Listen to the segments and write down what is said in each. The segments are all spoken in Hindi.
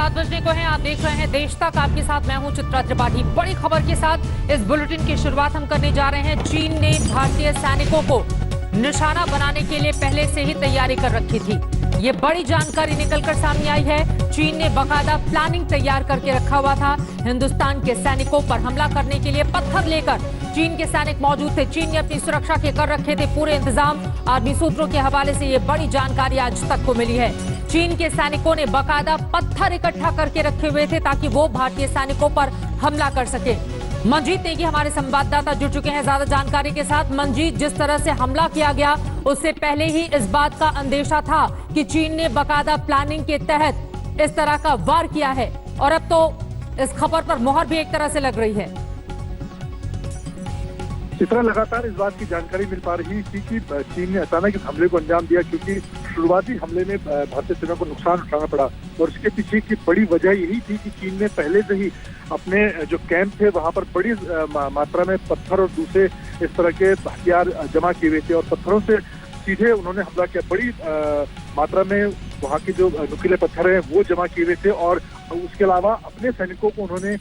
7 बजने को है। आप देख रहे हैं देश तक, आपके साथ मैं हूं चित्रा त्रिपाठी। बड़ी खबर के साथ इस बुलेटिन की शुरुआत हम करने जा रहे हैं। चीन ने भारतीय सैनिकों को निशाना बनाने के लिए पहले से ही तैयारी कर रखी थी। ये बड़ी जानकारी निकलकर सामने आई है। चीन ने बाकायदा प्लानिंग तैयार करके रखा हुआ था। हिंदुस्तान के सैनिकों पर हमला करने के लिए पत्थर लेकर चीन के सैनिक मौजूद थे। चीन ने अपनी सुरक्षा के कर रखे थे पूरे इंतजाम। आर्मी सूत्रों के हवाले से ये बड़ी जानकारी आज तक को मिली है। चीन के सैनिकों ने बाकायदा पत्थर इकट्ठा करके रखे हुए थे ताकि वो भारतीय सैनिकों पर हमला कर सके। मंजीत नेगी हमारे संवाददाता जुड़ चुके हैं ज्यादा जानकारी के साथ। मंजीत, जिस तरह से हमला किया गया उससे पहले ही इस बात का अंदेशा था कि चीन ने बाकायदा प्लानिंग के तहत इस तरह का वार किया है और अब तो इस खबर पर मोहर भी एक तरह से लग रही है। इस तरह लगातार इस बात की जानकारी मिल पा रही थी कि चीन ने अचानक इस हमले को अंजाम दिया, क्योंकि शुरुआती हमले में भारतीय सेना को नुकसान उठाना पड़ा और इसके पीछे की बड़ी वजह यही थी कि चीन ने पहले से ही अपने जो कैंप थे वहां पर बड़ी मात्रा में पत्थर और दूसरे इस तरह के हथियार जमा किए हुए थे और पत्थरों से सीधे उन्होंने हमला किया। बड़ी मात्रा में वहां के जो नुकीले पत्थर हैं वो जमा किए हुए थे और उसके अलावा अपने सैनिकों को उन्होंने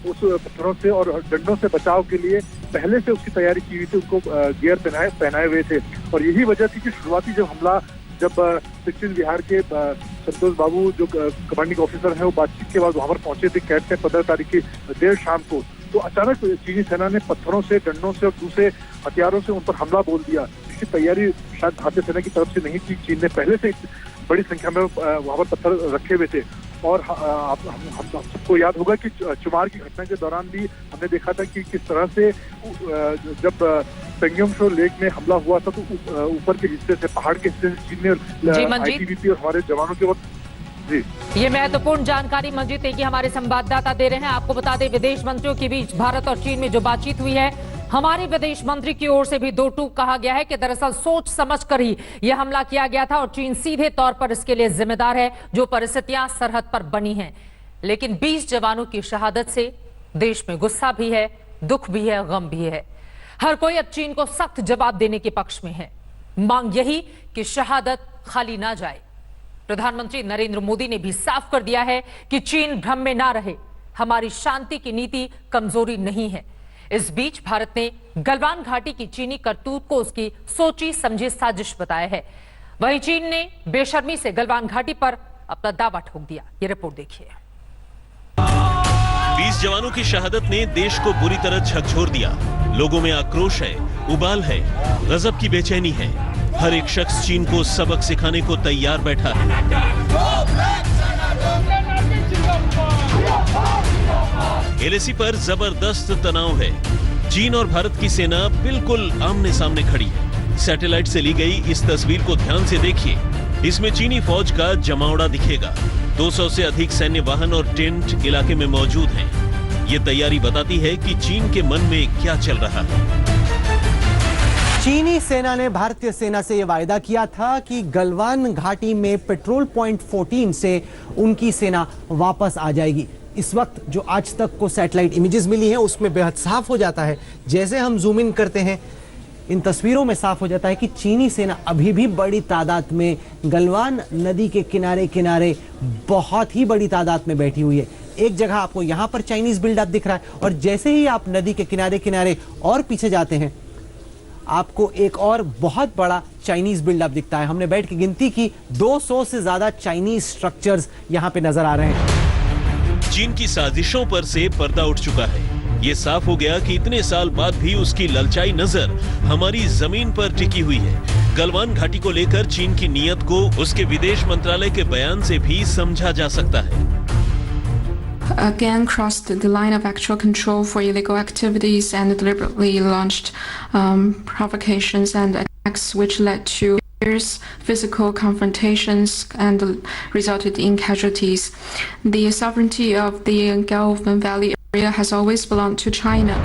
उस पत्थरों से और डंडों से बचाव के लिए पहले से उसकी तैयारी की हुई थी। उनको गियर पहनाए हुए थे और यही वजह थी कि शुरुआती जब हमला जब दक्षिण बिहार के संतोष बाबू जो कमांडिंग ऑफिसर हैं वो बातचीत के बाद वहां पर पहुंचे थे कैंप में 15 तारीख की देर शाम को, तो अचानक चीनी सेना ने पत्थरों से, डंडों से और दूसरे हथियारों से उन पर हमला बोल दिया। इसकी तैयारी शायद भारतीय सेना की तरफ से नहीं थी। चीन ने पहले से बड़ी संख्या में वहां पर पत्थर रखे हुए थे और हम सबको याद होगा कि चुमार की घटना के दौरान भी हमने देखा था कि किस तरह से जब पेंगयोंगसो लेक में हमला हुआ था तो ऊपर के हिस्से से, पहाड़ के हिस्से से चीन ने आईटीबीपी और हमारे जवानों के वक्त जी ये महत्वपूर्ण जानकारी मंजीत नेगी हमारे संवाददाता दे रहे हैं। आपको बता दें विदेश मंत्रियों के बीच भारत और चीन में जो बातचीत हुई है, हमारे विदेश मंत्री की ओर से भी दो टूक कहा गया है कि दरअसल सोच समझकर ही यह हमला किया गया था और चीन सीधे तौर पर इसके लिए जिम्मेदार है जो परिस्थितियां सरहद पर बनी हैं। लेकिन 20 जवानों की शहादत से देश में गुस्सा भी है, दुख भी है, गम भी है। हर कोई अब चीन को सख्त जवाब देने के पक्ष में है। मांग यही कि शहादत खाली ना जाए। प्रधानमंत्री नरेंद्र मोदी ने भी साफ कर दिया है कि चीन भ्रम में ना रहे, हमारी शांति की नीति कमजोरी नहीं है। इस बीच भारत ने गलवान घाटी की चीनी करतूत को उसकी सोची समझी साजिश बताया है। वहीं चीन ने बेशर्मी से गलवान घाटी पर अपना दावा ठोक दिया। ये रिपोर्ट देखिए। 20 जवानों की शहादत ने देश को बुरी तरह झकझोर दिया। लोगों में आक्रोश है, उबाल है, गजब की बेचैनी है। हर एक शख्स चीन को सबक सिखाने को तैयार बैठा है। एलएसी पर जबरदस्त तनाव है। चीन और भारत की सेना बिल्कुल आमने सामने खड़ी है। सैटेलाइट से ली गई इस तस्वीर को ध्यान से देखिए। इसमें चीनी फौज का जमावड़ा दिखेगा। 200 से अधिक सैन्य वाहन और टेंट इलाके में मौजूद हैं। ये तैयारी बताती है कि चीन के मन में क्या चल रहा है। चीनी सेना ने भारतीय सेना से यह वायदा किया था कि गलवान घाटी में पेट्रोल पॉइंट 14 से उनकी सेना वापस आ जाएगी। इस वक्त जो आज तक को सैटेलाइट इमेजेस मिली हैं उसमें बेहद साफ हो जाता है, जैसे हम जूम इन करते हैं इन तस्वीरों में साफ हो जाता है कि चीनी सेना अभी भी बड़ी तादाद में गलवान नदी के किनारे किनारे बहुत ही बड़ी तादाद में बैठी हुई है। एक जगह आपको यहाँ पर चाइनीज बिल्डअप दिख रहा है और जैसे ही आप नदी के किनारे किनारे और पीछे जाते हैं आपको एक और बहुत बड़ा चाइनीज बिल्डअप दिखता है। हमने बैठ के गिनती की, 200 से ज्यादा चाइनीज स्ट्रक्चर्स यहाँ पे नजर आ रहे हैं। चीन की साजिशों पर से पर्दा उठ चुका है। ये साफ हो गया कि इतने साल बाद भी उसकी ललचाई नजर हमारी जमीन पर टिकी हुई है। गलवान घाटी को लेकर चीन की नीयत को उसके विदेश मंत्रालय के बयान से भी समझा जा सकता है। Again crossed the line of actual control for illegal activities and deliberately launched provocations and attacks which led to fierce physical confrontations and resulted in casualties. The sovereignty of the Galvan Valley area has always belonged to China.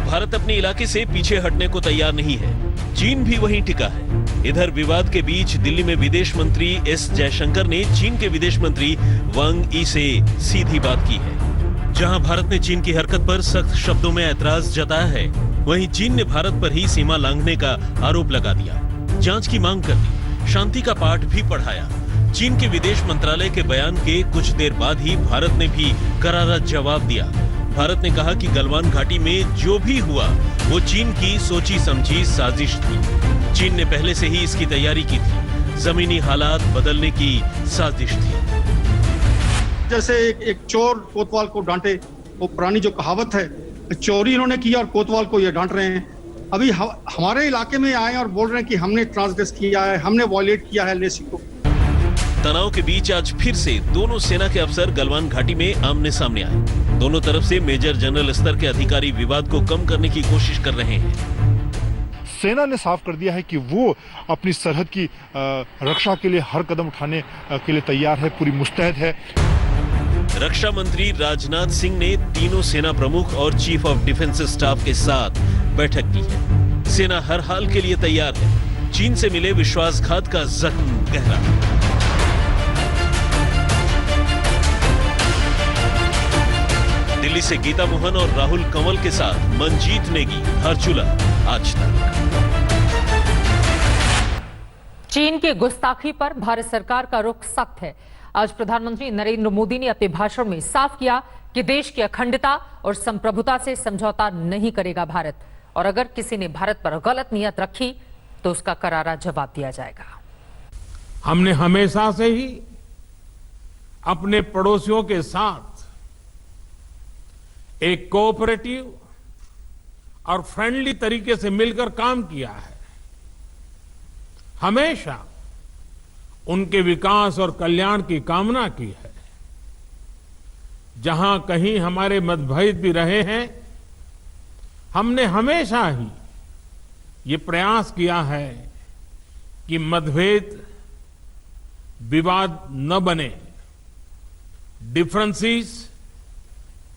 Bharat अपने इलाके से पीछे हटने को तैयार नहीं है। चीन भी वहीं टिका है। इधर विवाद के बीच दिल्ली में विदेश मंत्री एस जयशंकर ने चीन के विदेश मंत्री वांग यी से सीधी बात की है। जहां भारत ने चीन की हरकत पर सख्त शब्दों में ऐतराज जताया है, वहीं चीन ने भारत पर ही सीमा लांघने का आरोप लगा दिया, जांच की मांग कर दी, शांति का पाठ भी पढ़ाया। चीन के विदेश मंत्रालय के बयान के कुछ देर बाद ही भारत ने भी करारा जवाब दिया। भारत ने कहा कि गलवान घाटी में जो भी हुआ वो चीन की सोची समझी साजिश थी। चीन ने पहले से ही इसकी तैयारी की थी। जमीनी हालात बदलने की साजिश थी। जैसे एक चोर कोतवाल को डांटे, वो पुरानी जो कहावत है, चोरी इन्होंने किया और कोतवाल को ये डांट रहे हैं। अभी हमारे इलाके में आए और बोल रहे हैं कि हमने ट्रांसग्रेस किया है, हमने वॉयलेट किया है एलएसी को। तनाव के बीच आज फिर से दोनों सेना के अफसर गलवान घाटी में आमने सामने आए। दोनों तरफ से मेजर जनरल स्तर के अधिकारी विवाद को कम करने की कोशिश कर रहे हैं। सेना ने साफ कर दिया है कि वो अपनी सरहद की रक्षा के लिए हर कदम उठाने के लिए तैयार है, पूरी मुस्तैद है। रक्षा मंत्री राजनाथ सिंह ने तीनों सेना प्रमुख और चीफ ऑफ डिफेंस स्टाफ के साथ बैठक की है। सेना हर हाल के लिए तैयार है। चीन से मिले विश्वासघात का जख्म गहरा। दिल्ली से गीता मोहन और राहुल कंवल के साथ मंजीत नेगी, धारचूला, आज तक। चीन की गुस्ताखी पर भारत सरकार का रुख सख्त है। आज प्रधानमंत्री नरेंद्र मोदी ने अपने भाषण में साफ किया कि देश की अखंडता और संप्रभुता से समझौता नहीं करेगा भारत, और अगर किसी ने भारत पर गलत नियत रखी तो उसका करारा जवाब दिया जाएगा। हमने हमेशा से ही अपने पड़ोसियों के साथ एक कोऑपरेटिव और फ्रेंडली तरीके से मिलकर काम किया है। हमेशा उनके विकास और कल्याण की कामना की है। जहां कहीं हमारे मतभेद भी रहे हैं, हमने हमेशा ही ये प्रयास किया है कि मतभेद विवाद न बने, डिफरेंसेस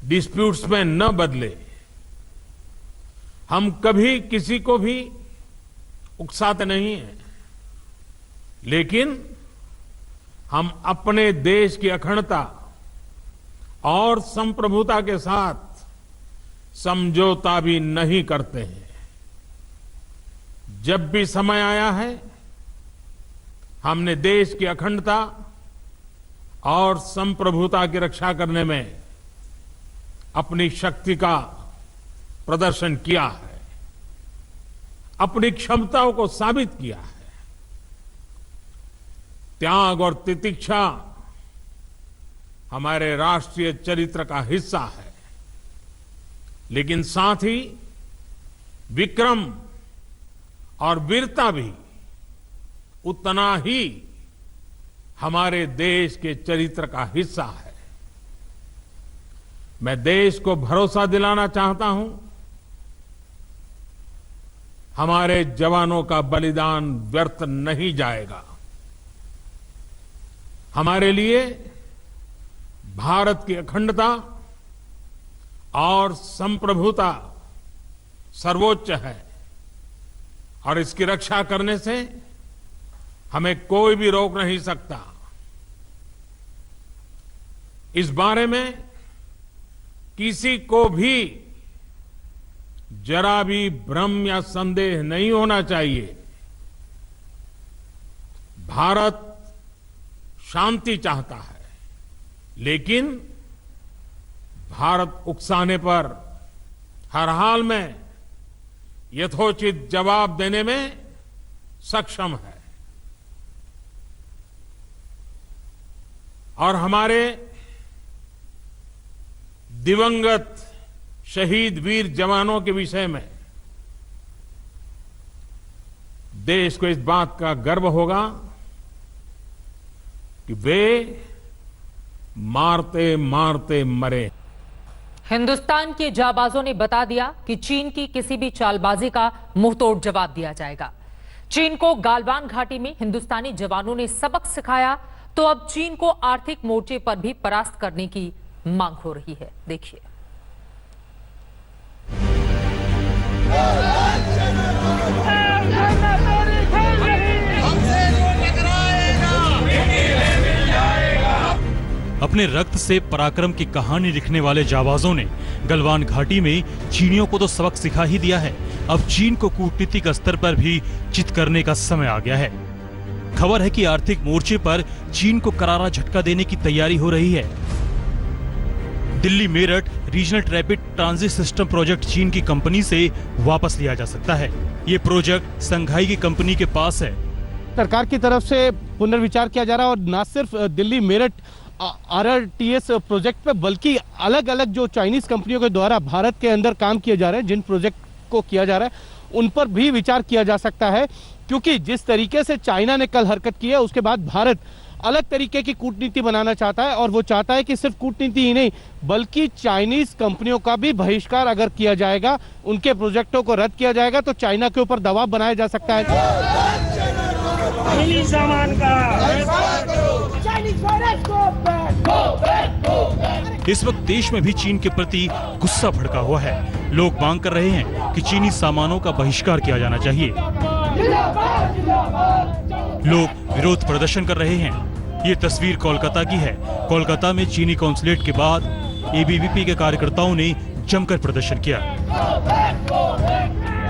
डिस्प्यूट्स में न बदले। हम कभी किसी को भी उकसाते नहीं हैं, लेकिन हम अपने देश की अखंडता और संप्रभुता के साथ समझौता भी नहीं करते हैं। जब भी समय आया है, हमने देश की अखंडता और संप्रभुता की रक्षा करने में अपनी शक्ति का प्रदर्शन किया है, अपनी क्षमताओं को साबित किया है। त्याग और तितिक्षा हमारे राष्ट्रीय चरित्र का हिस्सा है, लेकिन साथ ही विक्रम और वीरता भी उतना ही हमारे देश के चरित्र का हिस्सा है। मैं देश को भरोसा दिलाना चाहता हूं, हमारे जवानों का बलिदान व्यर्थ नहीं जाएगा। हमारे लिए भारत की अखंडता और संप्रभुता सर्वोच्च है, और इसकी रक्षा करने से हमें कोई भी रोक नहीं सकता। इस बारे में किसी को भी जरा भी भ्रम या संदेह नहीं होना चाहिए। भारत शांति चाहता है, लेकिन भारत उकसाने पर हर हाल में यथोचित जवाब देने में सक्षम है। और हमारे दिवंगत शहीद वीर जवानों के विषय में देश को इस बात का गर्व होगा कि वे मारते मारते मरे। हिंदुस्तान के जाबाजों ने बता दिया कि चीन की किसी भी चालबाजी का मुंहतोड़ जवाब दिया जाएगा। चीन को गालवान घाटी में हिंदुस्तानी जवानों ने सबक सिखाया, तो अब चीन को आर्थिक मोर्चे पर भी परास्त करने की मांग हो रही है। देखिए। अपने रक्त से पराक्रम की कहानी लिखने वाले जाबाजों ने गलवान घाटी में चीनियों को तो सबक सिखा ही दिया है, अब चीन को कूटनीतिक स्तर पर भी चित करने का समय आ गया है। खबर है कि आर्थिक मोर्चे पर चीन को करारा झटका देने की तैयारी हो रही है। Delhi Meerut regional rapid transit system project चीन की कंपनी से वापस लिया जा सकता है। ये प्रोजेक्ट संघाई की कंपनी के पास है। सरकार की तरफ से पुनर्विचार किया जा रहा है और न सिर्फ दिल्ली मेरठ RRTS प्रोजेक्ट पे बल्कि अलग अलग जो चाइनीज कंपनियों के द्वारा भारत के अंदर काम किए जा रहे हैं, जिन प्रोजेक्ट को किया जा रहा है उन पर भी विचार किया जा सकता है, क्योंकि जिस तरीके से चाइना ने कल हरकत की है उसके बाद भारत अलग तरीके की कूटनीति बनाना चाहता है और वो चाहता है कि सिर्फ कूटनीति ही नहीं बल्कि चाइनीज कंपनियों का भी बहिष्कार अगर किया जाएगा, उनके प्रोजेक्टों को रद्द किया जाएगा तो चाइना के ऊपर दबाव बनाया जा सकता है। इस वक्त देश में भी चीन के प्रति गुस्सा भड़का हुआ है। लोग मांग कर रहे हैं कि चीनी सामानों का बहिष्कार किया जाना चाहिए। लोग विरोध प्रदर्शन कर रहे हैं। ये तस्वीर कोलकाता की है। कोलकाता में चीनी कॉन्सुलेट के बाद ABVP के कार्यकर्ताओं ने जमकर प्रदर्शन किया।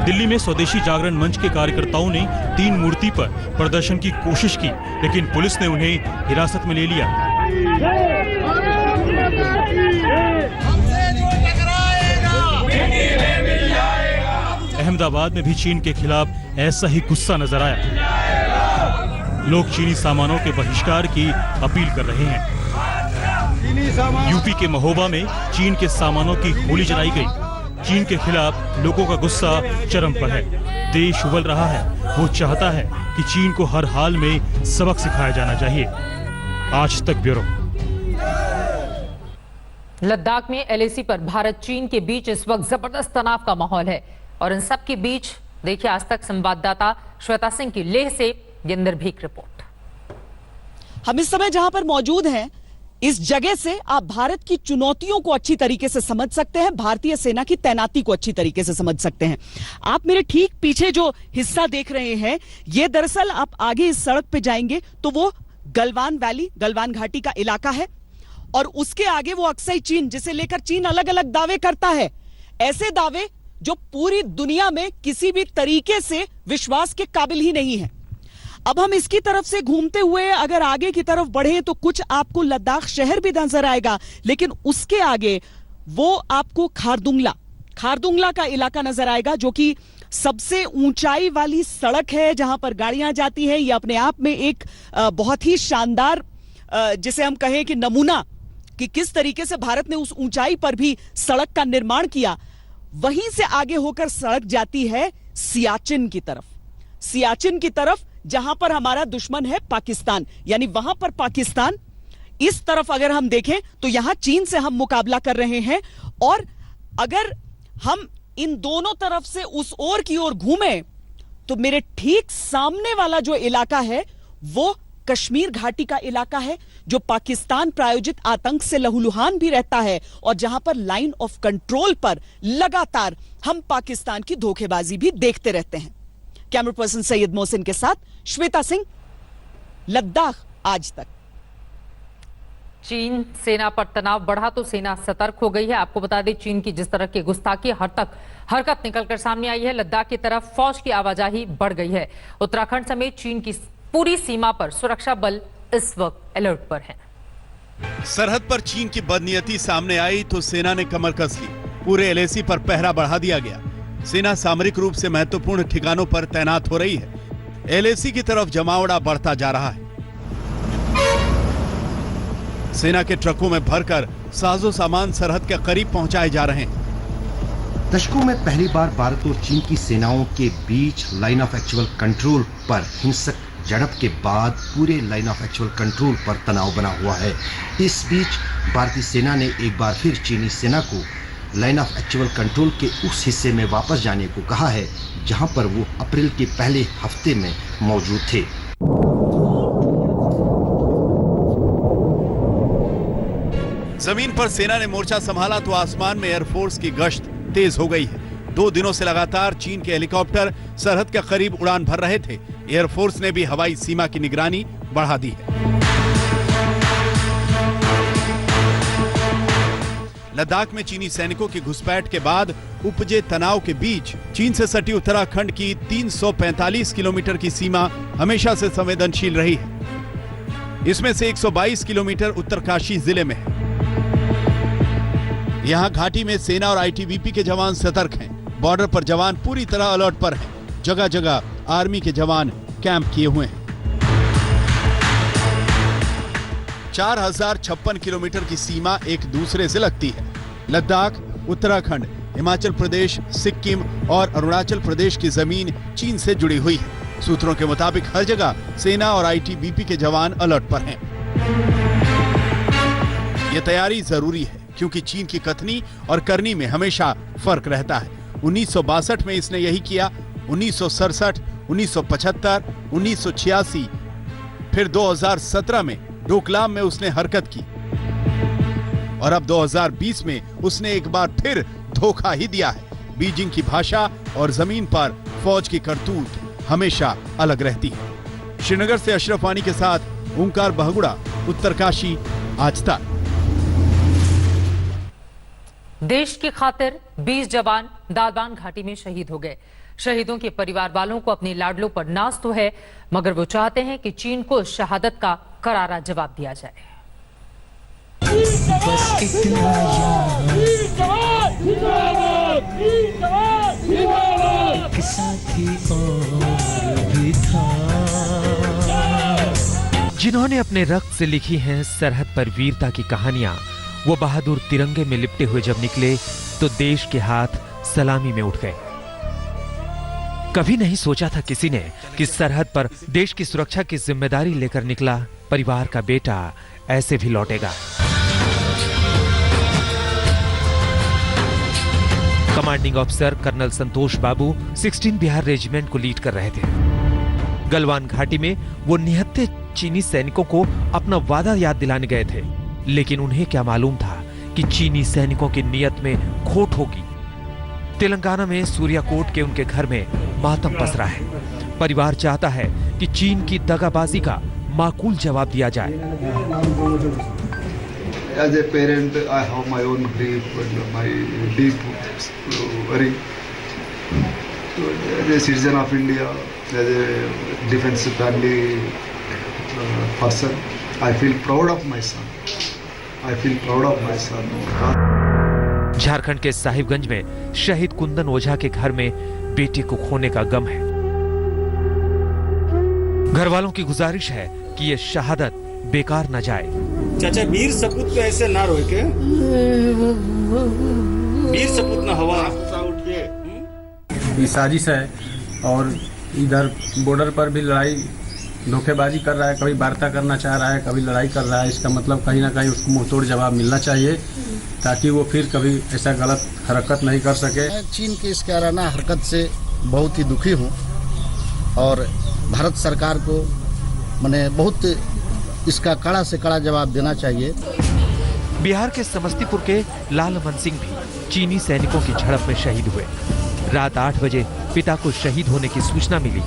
दिल्ली में स्वदेशी जागरण मंच के कार्यकर्ताओं ने 3 मूर्ति पर प्रदर्शन की कोशिश की, लेकिन पुलिस ने उन्हें हिरासत में ले लिया। अहमदाबाद में भी चीन के खिलाफ ऐसा ही गुस्सा नजर आया। लोग चीनी सामानों के बहिष्कार की अपील कर रहे हैं। यूपी के महोबा में चीन के सामानों की होली जलाई गई। चीन के खिलाफ लोगों का गुस्सा चरम पर है। देश उबल रहा है। वो चाहता है कि चीन को हर हाल में सबक सिखाया जाना चाहिए। आज तक ब्यूरो। लद्दाख में LAC पर भारत चीन के बीच इस वक्त जबरदस्त तनाव का माहौल है और इन सब के बीच देखिए आज तक संवाददाता श्वेता सिंह की लेह से ये निर्भीक रिपोर्ट। हम इस समय जहां पर मौजूद हैं, इस जगह से आप भारत की चुनौतियों को अच्छी तरीके से समझ सकते हैं, भारतीय सेना की तैनाती को अच्छी तरीके से समझ सकते हैं। आप मेरे ठीक पीछे जो हिस्सा देख रहे हैं, ये दरअसल आप आगे इस सड़क पे जाएंगे तो वो गलवान वैली, गलवान घाटी का इलाका है और उसके आगे वो अक्सई चीन, जिसे लेकर चीन अलग अलग दावे करता है, ऐसे दावे जो पूरी दुनिया में किसी भी तरीके से विश्वास के काबिल ही नहीं है। अब हम इसकी तरफ से घूमते हुए अगर आगे की तरफ बढ़े तो कुछ आपको लद्दाख शहर भी नजर आएगा, लेकिन उसके आगे वो आपको खारदुंगला का इलाका नजर आएगा, जो कि सबसे ऊंचाई वाली सड़क है जहां पर गाड़ियां जाती हैं। ये अपने आप में एक बहुत ही शानदार जिसे हम कहें कि नमूना कि किस तरीके से भारत ने उस ऊंचाई पर भी सड़क का निर्माण किया। वहीं से आगे होकर सड़क जाती है सियाचिन की तरफ, जहां पर हमारा दुश्मन है पाकिस्तान, यानी वहां पर पाकिस्तान। इस तरफ अगर हम देखें तो यहां चीन से हम मुकाबला कर रहे हैं और अगर हम इन दोनों तरफ से उस ओर की ओर घूमें तो मेरे ठीक सामने वाला जो इलाका है वो कश्मीर घाटी का इलाका है, जो पाकिस्तान प्रायोजित आतंक से लहूलुहान भी रहता है और जहां पर लाइन ऑफ कंट्रोल पर लगातार हम पाकिस्तान की धोखेबाजी भी देखते रहते हैं। कैमरा पर्सन सैयद मोहसिन के साथ श्वेता सिंह, लद्दाख आज तक। चीन सेना पर तनाव बढ़ा तो सेना सतर्क हो गई है। आपको बता दें, चीन की जिस तरह की गुस्ताखी हरकत निकलकर सामने आई है, लद्दाख की तरफ फौज की आवाजाही बढ़ गई है। उत्तराखंड समेत चीन की पूरी सीमा पर सुरक्षा बल इस वक्त अलर्ट पर हैं। सरहद पर चीन की बदनीयती सामने आई तो सेना ने कमर कस ली। पूरे LAC पर पहरा बढ़ा दिया गया। सेना सामरिक रूप से महत्वपूर्ण ठिकानों पर तैनात हो रही है। LAC की तरफ जमावड़ा बढ़ता जा रहा है। सेना के ट्रकों में भरकर साजो सामान सरहद के करीब पहुंचाए जा रहे हैं। दशकों में पहली बार भारत और चीन की सेनाओं के बीच लाइन ऑफ एक्चुअल कंट्रोल पर हिंसक झड़प के बाद पूरे लाइन ऑफ एक्चुअल कंट्रोल पर तनाव बना हुआ है। इस बीच भारतीय सेना ने एक बार फिर चीनी सेना को लाइन ऑफ एक्चुअल कंट्रोल के उस हिस्से में वापस जाने को कहा है जहां पर वो अप्रैल के पहले हफ्ते में मौजूद थे। जमीन पर सेना ने मोर्चा संभाला तो आसमान में एयरफोर्स की गश्त तेज हो गई है। 2 दिनों से लगातार चीन के हेलीकॉप्टर सरहद के करीब उड़ान भर रहे थे। एयरफोर्स ने भी हवाई सीमा की निगरानी बढ़ा दी है। लद्दाख में चीनी सैनिकों की घुसपैठ के बाद उपजे तनाव के बीच चीन से सटी उत्तराखंड की 345 किलोमीटर की सीमा हमेशा से संवेदनशील रही है। इसमें से 122 किलोमीटर उत्तरकाशी जिले में है। यहां घाटी में सेना और आईटीबीपी के जवान सतर्क हैं। बॉर्डर पर जवान पूरी तरह अलर्ट पर हैं। जगह जगह आर्मी के जवान कैंप किए हुए हैं। 4056 किलोमीटर की सीमा एक दूसरे से लगती है। लद्दाख, उत्तराखंड, हिमाचल प्रदेश, सिक्किम और अरुणाचल प्रदेश की जमीन चीन से जुड़ी हुई है। सूत्रों के मुताबिक हर जगह सेना और आईटीबीपी के जवान अलर्ट पर हैं। यह तैयारी जरूरी है क्योंकि चीन की कथनी और करनी में हमेशा फर्क रहता है। 1962 में इसने यही किया, 1967, 1975, 1986, फिर 2017 में डोकलाम में उसने हरकत की और अब 2020 में उसने एक बार फिर धोखा ही दिया है। बीजिंग की भाषा और जमीन पर फौज की करतूत हमेशा अलग रहती है। श्रीनगर से अशरफ वानी के साथ ओंकार बहुगुड़ा, उत्तरकाशी, आज तक। देश की खातिर 20 जवान दालबान घाटी में शहीद हो गए। शहीदों के परिवार वालों को अपने लाडलों पर नाज तो है, मगर वो चाहते हैं कि चीन को शहादत का करारा जवाब दिया जाए। बस इतना एक साथी और भी था, जिन्होंने अपने रक्त से लिखी हैं सरहद पर वीरता की कहानियां। वो बहादुर तिरंगे में लिपटे हुए जब निकले तो देश के हाथ सलामी में उठ गए। कभी नहीं सोचा था किसी ने कि सरहद पर देश की सुरक्षा की जिम्मेदारी लेकर निकला परिवार का बेटा ऐसे भी लौटेगा। कमांडिंग ऑफिसर कर्नल संतोष बाबू 16 बिहार रेजिमेंट को लीड कर रहे थे। गलवान घाटी में वो निहत्थे चीनी सैनिकों को अपना वादा याद दिलाने गए थे, लेकिन उन्हें क्या मालूम था कि चीनी सैनिकों की नीयत में खोट होगी। तेलंगाना में सूर्याकोट के उनके घर में मातम पसरा है। परिवार चाहता है कि चीन की दगाबाजी का माकूल जवाब दिया जाए। As a parent, I have my own grief and my deep worry. So, as a citizen of India, as a defense family person, I feel proud of my son. I feel proud of my son. Jharkhand के साहिबगंज में शहीद कुंदन ओझा के घर में बेटे को खोने का गम है। घर वालों की गुजारिश है कि ये शहादत बेकार न जाए। चाचा वीर सपूत पे ऐसे ना रोए के, वीर सपूत ना हवा ये साजिश है और इधर बॉर्डर पर भी लड़ाई धोखेबाजी कर रहा है, कभी वार्ता करना चाह रहा है, कभी लड़ाई कर रहा है। इसका मतलब कहीं ना कहीं उसको मुंहतोड़ जवाब मिलना चाहिए ताकि वो फिर कभी ऐसा गलत हरकत नहीं कर सके। चीन की इस कायराना हरकत से बहुत ही दुखी हूँ और भारत सरकार को मैंने बहुत इसका कड़ा से कड़ा जवाब देना चाहिए। बिहार के समस्तीपुर के लाल अमन सिंह भी चीनी सैनिकों की झड़प में शहीद हुए। रात 8 बजे पिता को शहीद होने की सूचना मिली,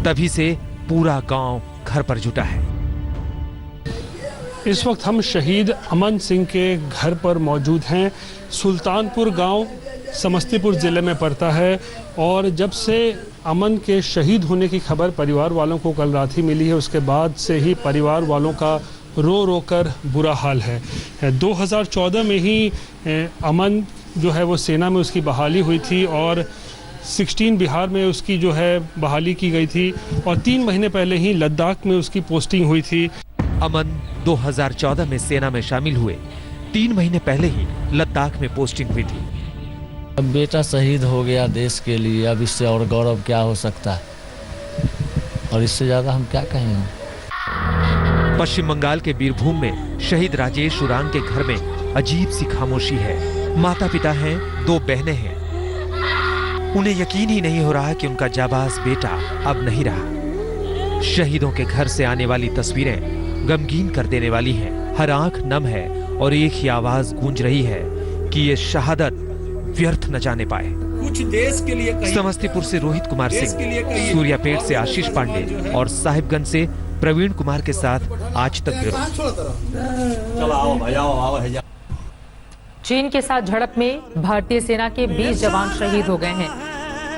तभी से पूरा गांव घर पर जुटा है। इस वक्त हम शहीद अमन सिंह के घर पर मौजूद हैं। सुल्तानपुर गांव समस्तीपुर जिले में पड़ता है और जब से अमन के शहीद होने की खबर परिवार वालों को कल रात ही मिली है, उसके बाद से ही परिवार वालों का रो रो कर बुरा हाल है। 2014 में ही अमन जो है वो सेना में उसकी बहाली हुई थी और 16 बिहार में उसकी जो है बहाली की गई थी और 3 महीने पहले ही लद्दाख में उसकी पोस्टिंग हुई थी। अमन 2014 में सेना में शामिल हुए, 3 महीने पहले ही लद्दाख में पोस्टिंग हुई थी। अब बेटा शहीद हो गया देश के लिए, अब इससे और गौरव क्या हो सकता है और इससे ज्यादा हम क्या कहेंगे। पश्चिम बंगाल के बीरभूम में शहीद राजेश उरांग के घर में अजीब सी खामोशी है। माता पिता हैं, 2 बहनें हैं। उन्हें यकीन ही नहीं हो रहा कि उनका जाबाज बेटा अब नहीं रहा। शहीदों के घर से आने वाली तस्वीरें गमगीन कर देने वाली हैं। हर आंख नम है और एक ही आवाज गूंज रही है कि ये शहादत व्यर्थ न जाने पाए। कुछ देश के लिए समस्तीपुर से रोहित कुमार सिंह, सूर्यापेट से आशीष पांडे और साहिबगंज से प्रवीण कुमार के साथ आज तक ब्यूरो। चीन के साथ झड़प में भारतीय सेना के 20 जवान शहीद हो गए हैं।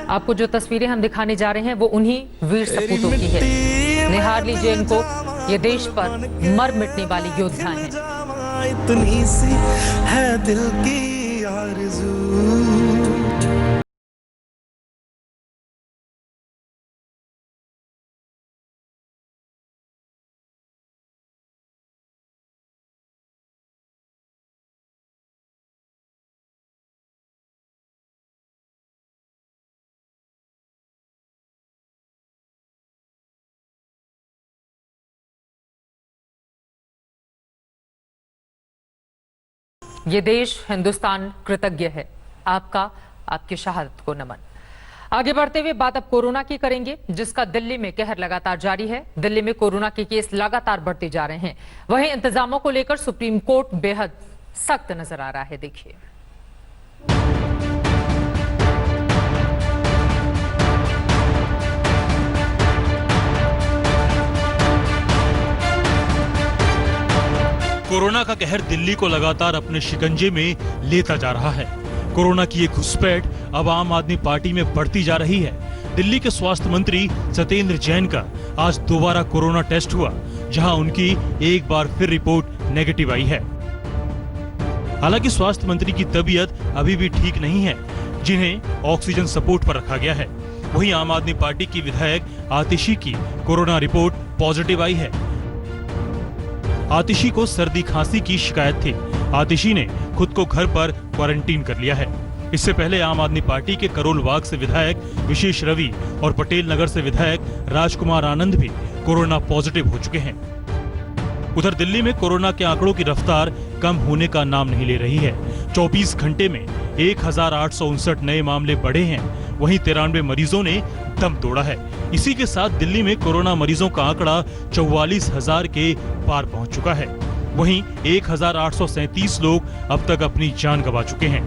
आपको जो तस्वीरें हम दिखाने जा रहे हैं वो उन्हीं वीर सपूतों की है। निहार लीजिए इनको, ये देश पर मर मिटने वाली योद्धा हैं। इतनी सी है दिल की आरज़ू। ये देश हिंदुस्तान कृतज्ञ है। आपका, आपकी शहादत को नमन। आगे बढ़ते हुए बात अब कोरोना की करेंगे, जिसका दिल्ली में कहर लगातार जारी है। दिल्ली में कोरोना के केस लगातार बढ़ते जा रहे हैं। वहीं इंतजामों को लेकर सुप्रीम कोर्ट बेहद सख्त नजर आ रहा है। देखिए, कोरोना का कहर दिल्ली को लगातार अपने शिकंजे में लेता जा रहा है। कोरोना की ये घुसपैठ अब आम आदमी पार्टी में बढ़ती जा रही है। दिल्ली के स्वास्थ्य मंत्री सत्येंद्र जैन का आज दोबारा कोरोना टेस्ट हुआ, जहां उनकी एक बार फिर रिपोर्ट नेगेटिव आई है। हालांकि स्वास्थ्य मंत्री की तबीयत अभी भी ठीक नहीं है, जिन्हें ऑक्सीजन सपोर्ट पर रखा गया है। वहीं आम आदमी पार्टी की विधायक आतिशी की कोरोना रिपोर्ट पॉजिटिव आई है। आतिशी को सर्दी खांसी की शिकायत थी। आतिशी ने खुद को घर पर क्वारंटीन कर लिया है। इससे पहले आम आदमी पार्टी के करोल बाग से विधायक विशेष रवि और पटेल नगर से विधायक राजकुमार आनंद भी कोरोना पॉजिटिव हो चुके हैं। उधर दिल्ली में कोरोना के आंकड़ों की रफ्तार कम होने का नाम नहीं ले रही है। 24 घंटे में 1859 नए मामले बढ़े हैं। वहीं 93 मरीजों ने दम तोड़ा है। इसी के साथ दिल्ली में कोरोना मरीजों का आंकड़ा 44,000 के पार पहुंच चुका है। वहीं 1837 लोग अब तक अपनी जान गंवा चुके हैं।